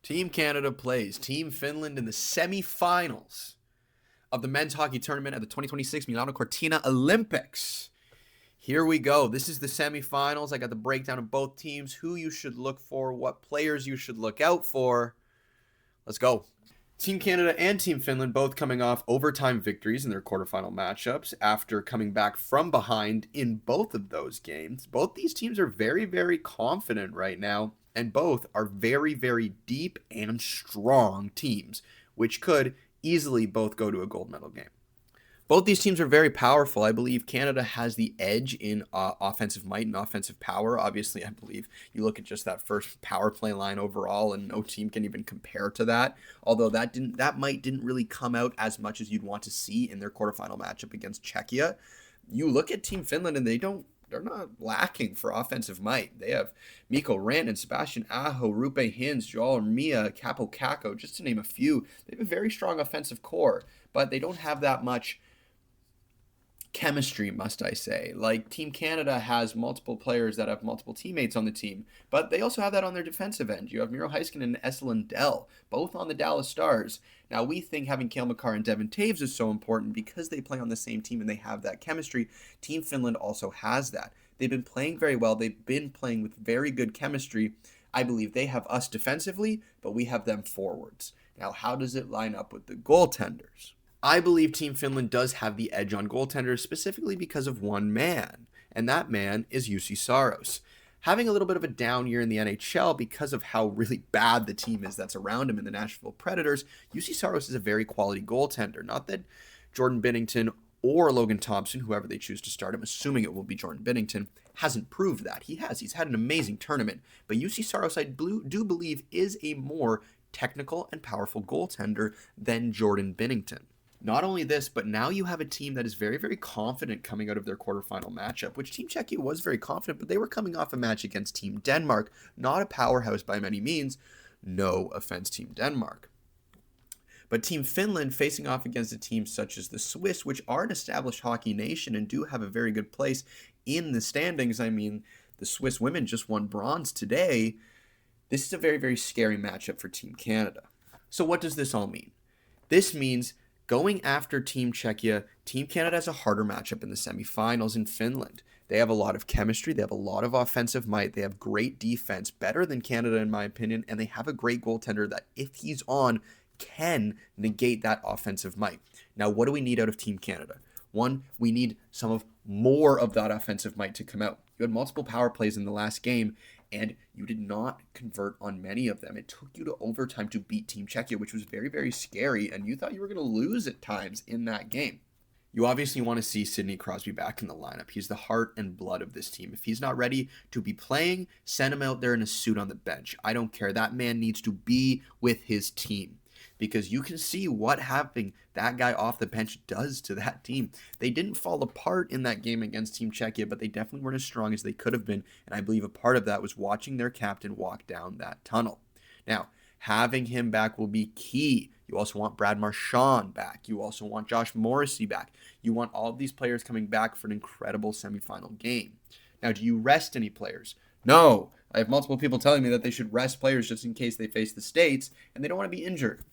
Team Canada plays Team Finland in the semifinals of the men's hockey tournament at the 2026 Milano Cortina Olympics. Here we go. This is the semifinals. I got the breakdown of both teams, who you should look for, what players you should look out for. Let's go. Team Canada and Team Finland both coming off overtime victories in their quarterfinal matchups after coming back from behind in both of those games. Both these teams are very, very confident right now, and both are very, very deep and strong teams, which could easily both go to a gold medal game. Both these teams are very powerful. I believe Canada has the edge in offensive might and offensive power. Obviously, I believe you look at just that first power play line overall, and no team can even compare to that. Although that might didn't really come out as much as you'd want to see in their quarterfinal matchup against Czechia. You look at Team Finland, and they're not lacking for offensive might. They have Mikko Rantanen, Sebastian Aho, Rupe Hintz, Joel Mia, Capo Caco, just to name a few. They have a very strong offensive core, but they don't have that much chemistry, must I say. Like, Team Canada has multiple players that have multiple teammates on the team, but they also have that on their defensive end. You have Miro Heiskanen and Esa Lindell, both on the Dallas Stars. Now, we think having Cale Makar and Devin Taves is so important because they play on the same team and they have that chemistry. Team Finland also has that. They've been playing very well. They've been playing with very good chemistry. I believe they have us defensively, but we have them forwards. Now, how does it line up with the goaltenders? I believe Team Finland does have the edge on goaltenders specifically because of one man, and that man is Juuse Saros. Having a little bit of a down year in the NHL because of how really bad the team is that's around him in the Nashville Predators, Juuse Saros is a very quality goaltender. Not that Jordan Binnington or Logan Thompson, whoever they choose to start, I'm assuming it will be Jordan Binnington, hasn't proved that. He has. He's had an amazing tournament. But Juuse Saros, I do believe, is a more technical and powerful goaltender than Jordan Binnington. Not only this, but now you have a team that is very, very confident coming out of their quarterfinal matchup, which Team Czechia was very confident, but they were coming off a match against Team Denmark, not a powerhouse by many means. No offense, Team Denmark. But Team Finland facing off against a team such as the Swiss, which are an established hockey nation and do have a very good place in the standings. I mean, the Swiss women just won bronze today. This is a very, very scary matchup for Team Canada. So what does this all mean? This means going after Team Czechia, Team Canada has a harder matchup in the semifinals in Finland. They have a lot of chemistry. They have a lot of offensive might. They have great defense, better than Canada in my opinion, and they have a great goaltender that, if he's on, can negate that offensive might. Now, what do we need out of Team Canada? One, we need more of that offensive might to come out. You had multiple power plays in the last game, and you did not convert on many of them. It took you to overtime to beat Team Czechia, which was very, very scary, and you thought you were going to lose at times in that game. You obviously want to see Sidney Crosby back in the lineup. He's the heart and blood of this team. If he's not ready to be playing, send him out there in a suit on the bench. I don't care. That man needs to be with his team, because you can see what having that guy off the bench does to that team. They didn't fall apart in that game against Team Czechia, but they definitely weren't as strong as they could have been, and I believe a part of that was watching their captain walk down that tunnel. Now, having him back will be key. You also want Brad Marchand back. You also want Josh Morrissey back. You want all of these players coming back for an incredible semifinal game. Now, do you rest any players? No. I have multiple people telling me that they should rest players just in case they face the States, and they don't want to be injured.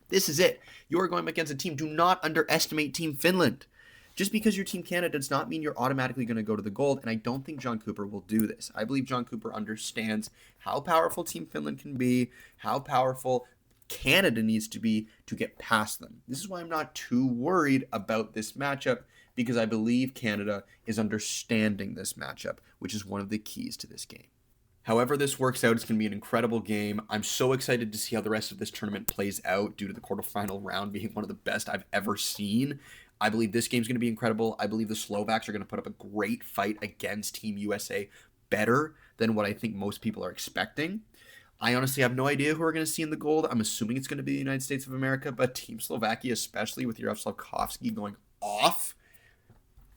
This is it. You are going against a team. Do not underestimate Team Finland. Just because you're Team Canada does not mean you're automatically going to go to the gold, and I don't think John Cooper will do this. I believe John Cooper understands how powerful Team Finland can be, how powerful Canada needs to be to get past them. This is why I'm not too worried about this matchup, because I believe Canada is understanding this matchup, which is one of the keys to this game. However this works out, it's going to be an incredible game. I'm so excited to see how the rest of this tournament plays out due to the quarterfinal round being one of the best I've ever seen. I believe this game's going to be incredible. I believe the Slovaks are going to put up a great fight against Team USA, better than what I think most people are expecting. I honestly have no idea who we're going to see in the gold. I'm assuming it's going to be the United States of America, but Team Slovakia, especially with Yaroslav Slavkovsky going off,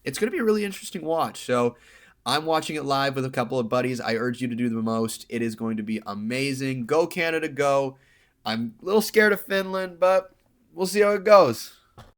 it's going to be a really interesting watch. So I'm watching it live with a couple of buddies. I urge you to do the most. It is going to be amazing. Go Canada, go. I'm a little scared of Finland, but we'll see how it goes.